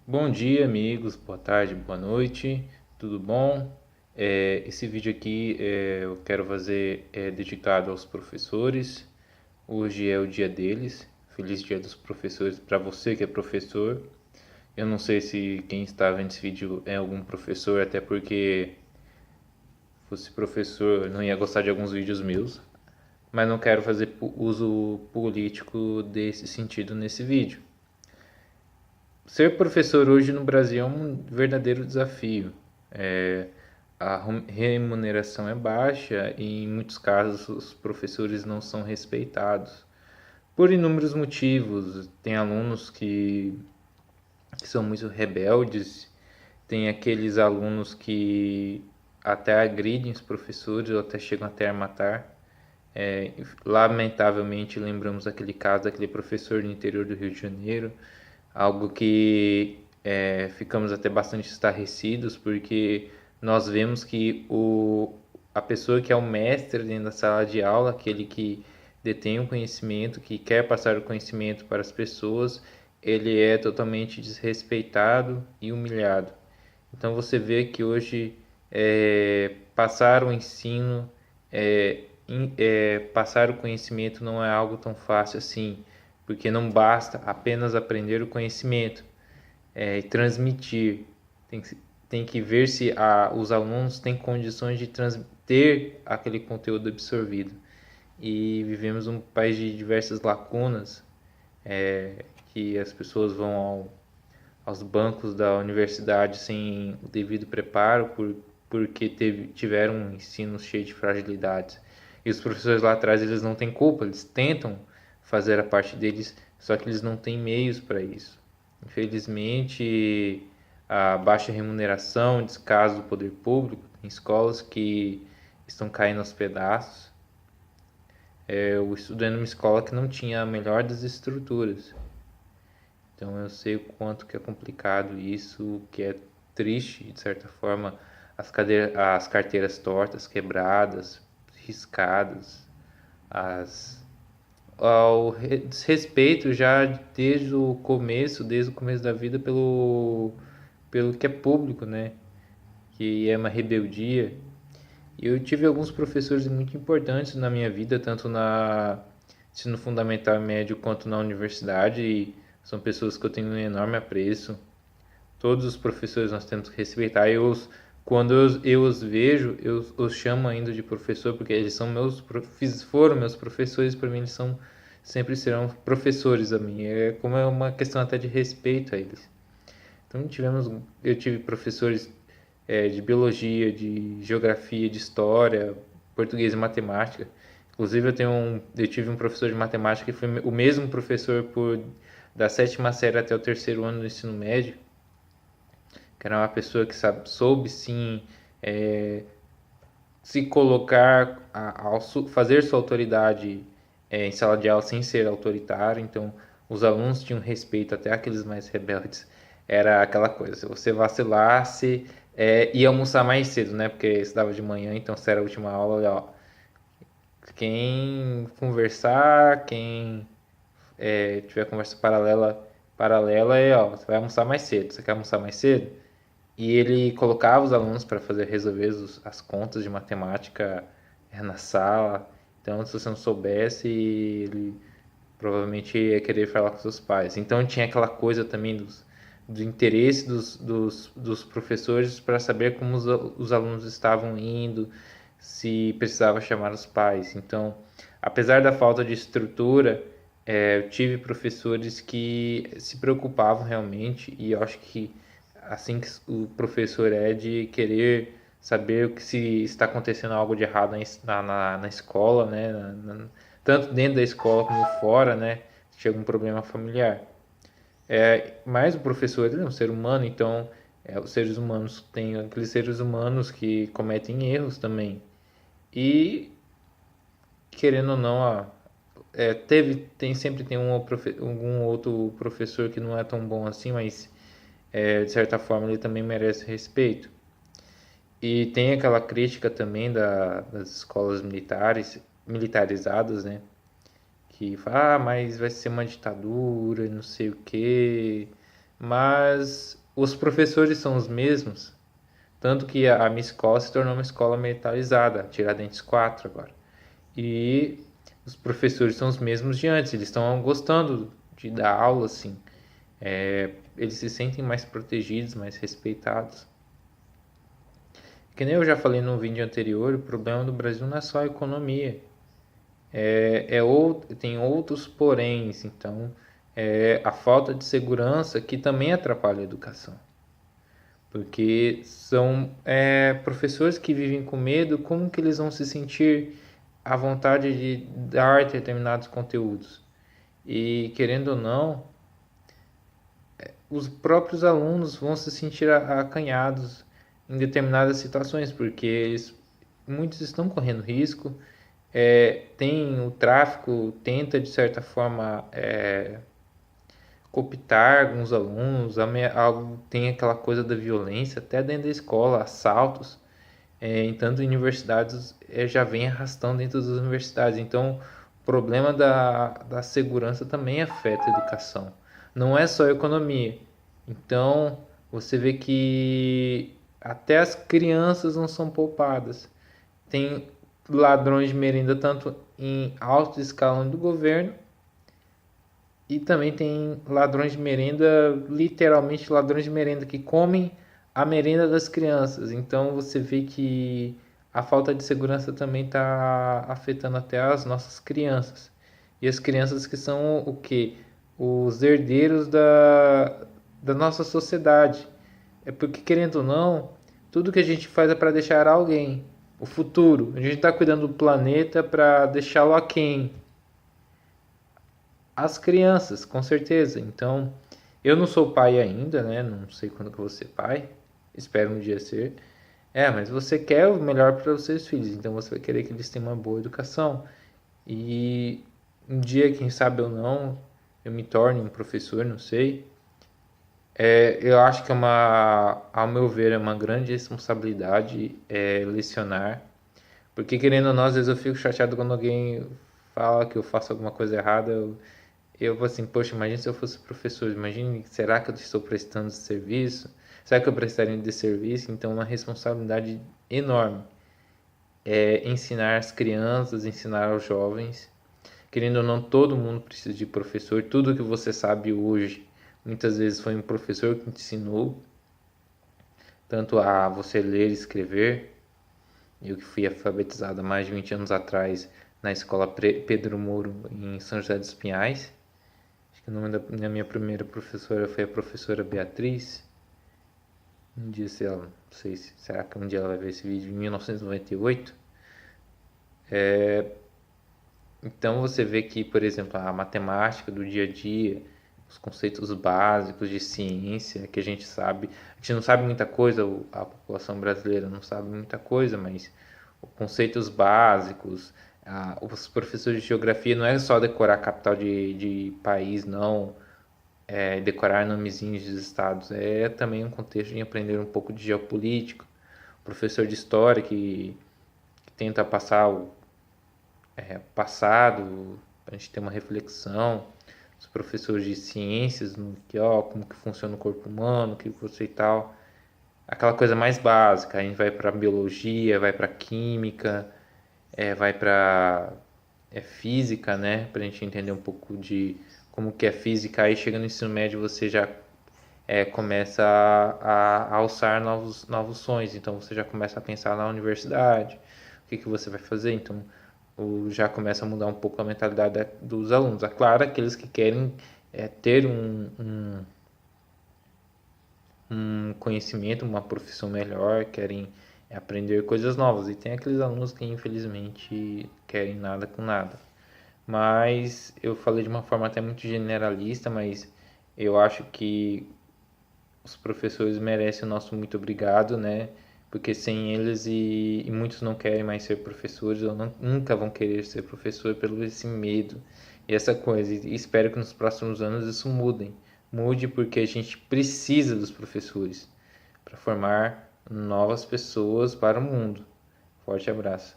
Bom dia, amigos. Boa tarde, boa noite. Tudo bom? Esse vídeo aqui eu quero fazer dedicado aos professores. Hoje é o dia deles. Feliz Dia dos Professores para você que é professor. Eu não sei se quem está vendo esse vídeo é algum professor, até porque se fosse professor eu não ia gostar de alguns vídeos meus, mas não quero fazer uso político desse sentido nesse vídeo. Ser professor hoje no Brasil é um verdadeiro desafio. É, a remuneração é baixa e em muitos casos os professores não são respeitados por inúmeros motivos. Tem alunos que são muito rebeldes, tem aqueles alunos que até agridem os professores ou até chegam até a matar. Lamentavelmente lembramos aquele caso daquele professor do interior do Rio de Janeiro, algo que ficamos até bastante estarrecidos, porque nós vemos que a pessoa que é o mestre dentro da sala de aula, aquele que detém o conhecimento, que quer passar o conhecimento para as pessoas, ele é totalmente desrespeitado e humilhado. Então você vê que hoje passar o ensino, passar o conhecimento não é algo tão fácil assim, porque não basta apenas aprender o conhecimento e transmitir. Tem que, tem que ver se os alunos têm condições de ter aquele conteúdo absorvido. E vivemos um país de diversas lacunas, que as pessoas vão aos bancos da universidade sem o devido preparo, porque tiveram um ensino cheio de fragilidades. E os professores lá atrás, eles não têm culpa, eles tentam fazer a parte deles, só que eles não têm meios para isso. Infelizmente, a baixa remuneração, descaso do poder público, tem escolas que estão caindo aos pedaços. Eu estudei numa escola que não tinha a melhor das estruturas. Então eu sei o quanto que é complicado isso, que é triste, de certa forma, as carteiras tortas, quebradas, riscadas, as, ao desrespeito já desde o começo da vida pelo que é público, né? Que é uma rebeldia. E eu tive alguns professores muito importantes na minha vida, tanto na ensino fundamental e médio quanto na universidade, e são pessoas que eu tenho um enorme apreço. Todos os professores nós temos que respeitar. Quando eu os vejo, eu os chamo ainda de professor, porque eles são foram meus professores, para mim eles sempre serão professores a mim. É como é uma questão até de respeito a eles. Então eu tive professores de biologia, de geografia, de história, português e matemática. Inclusive eu tive um professor de matemática que foi o mesmo professor da sétima série até o terceiro ano do ensino médio, que era uma pessoa que soube sim é, se colocar ao fazer sua autoridade em sala de aula sem ser autoritário. Então os alunos tinham respeito, até aqueles mais rebeldes. Era aquela coisa, se você vacilasse, ia almoçar mais cedo, né? Porque estudava de manhã, então se era a última aula, ó, quem conversar, quem tiver conversa paralela, ó, você vai almoçar mais cedo. Você quer almoçar mais cedo? E ele colocava os alunos para resolver as contas de matemática na sala. Então, se você não soubesse, ele provavelmente ia querer falar com seus pais. Então, tinha aquela coisa também do interesse dos professores para saber como os alunos estavam indo, se precisava chamar os pais. Então, apesar da falta de estrutura, eu tive professores que se preocupavam realmente, e eu acho que assim que o professor é de querer saber se está acontecendo algo de errado na escola, né? Tanto dentro da escola como fora, né? Se chega um problema familiar. Mas o professor ele é um ser humano, então os seres humanos têm aqueles seres humanos que cometem erros também. E querendo ou não, sempre tem algum outro professor que não é tão bom assim, mas de certa forma ele também merece respeito. E tem aquela crítica também das escolas militarizadas, né? Que fala, mas vai ser uma ditadura, não sei o quê. mas os professores são os mesmos, tanto que a minha escola se tornou uma escola militarizada, Tiradentes 4 agora. E os professores são os mesmos de antes, eles estão gostando de dar aula, assim. Eles se sentem mais protegidos, mais respeitados. Que nem eu já falei no vídeo anterior, o problema do Brasil não é só a economia. Tem outros poréns, então a falta de segurança que também atrapalha a educação. Porque são professores que vivem com medo, como que eles vão se sentir à vontade de dar determinados conteúdos? E querendo ou não, os próprios alunos vão se sentir acanhados em determinadas situações, porque muitos estão correndo risco, tem o tráfico, tenta de certa forma cooptar alguns alunos, tem aquela coisa da violência até dentro da escola, assaltos, em tanto universidades já vem arrastando dentro das universidades. Então, o problema da segurança também afeta a educação. Não é só a economia. Então, você vê que até as crianças não são poupadas. Tem ladrões de merenda tanto em alto escalão do governo e também tem ladrões de merenda, literalmente ladrões de merenda que comem a merenda das crianças. Então você vê que a falta de segurança também está afetando até as nossas crianças. E as crianças que são o que? Os herdeiros da nossa sociedade. É porque, querendo ou não, tudo que a gente faz é para deixar alguém. O futuro. A gente está cuidando do planeta para deixá-lo a quem? As crianças, com certeza. Então, eu não sou pai ainda, né? Não sei quando que eu vou ser pai. Espero um dia ser. Mas você quer o melhor para os seus filhos, então você vai querer que eles tenham uma boa educação. E um dia, quem sabe ou não, eu me torne um professor, não sei. Eu acho que ao meu ver, é uma grande responsabilidade lecionar. Porque querendo ou não, às vezes eu fico chateado quando alguém fala que eu faço alguma coisa errada. Eu vou assim, poxa, imagine se eu fosse professor, imagine, será que eu estou prestando esse serviço? Será que eu prestaria de serviço? Então, uma responsabilidade enorme é ensinar as crianças, ensinar aos jovens. Querendo ou não, todo mundo precisa de professor. Tudo que você sabe hoje, muitas vezes foi um professor que te ensinou, tanto a você ler e escrever. Eu que fui alfabetizado há mais de 20 anos atrás na escola Pedro Mouro, em São José dos Pinhais. Acho que o nome da minha primeira professora foi a professora Beatriz. Um dia, se ela, não sei se, será que um dia ela vai ver esse vídeo, em 1998. Então você vê que, por exemplo, a matemática do dia a dia, os conceitos básicos de ciência que a gente sabe, a gente não sabe muita coisa, a população brasileira não sabe muita coisa, mas os conceitos básicos, os professores de geografia não é só decorar a capital de país, não, decorar nomezinhos de estados, é também um contexto de aprender um pouco de geopolítica. O professor de história que tenta passar o passado, a gente ter uma reflexão. Os professores de ciências, como que funciona o corpo humano, que você e tal. Aquela coisa mais básica, a gente vai para biologia, vai para química, vai para física, né? Para a gente entender um pouco de como que é física. Aí chega no ensino médio você já começa a alçar novos sonhos. Então você já começa a pensar na universidade, o que você vai fazer. Então já começa a mudar um pouco a mentalidade dos alunos. É claro, aqueles que querem ter um conhecimento, uma profissão melhor, querem aprender coisas novas. E tem aqueles alunos que infelizmente querem nada com nada. Mas eu falei de uma forma até muito generalista, mas eu acho que os professores merecem o nosso muito obrigado, né? Porque sem eles e muitos não querem mais ser professores ou nunca vão querer ser professor pelo esse medo e essa coisa. E espero que nos próximos anos isso mude porque a gente precisa dos professores para formar novas pessoas para o mundo. Forte abraço.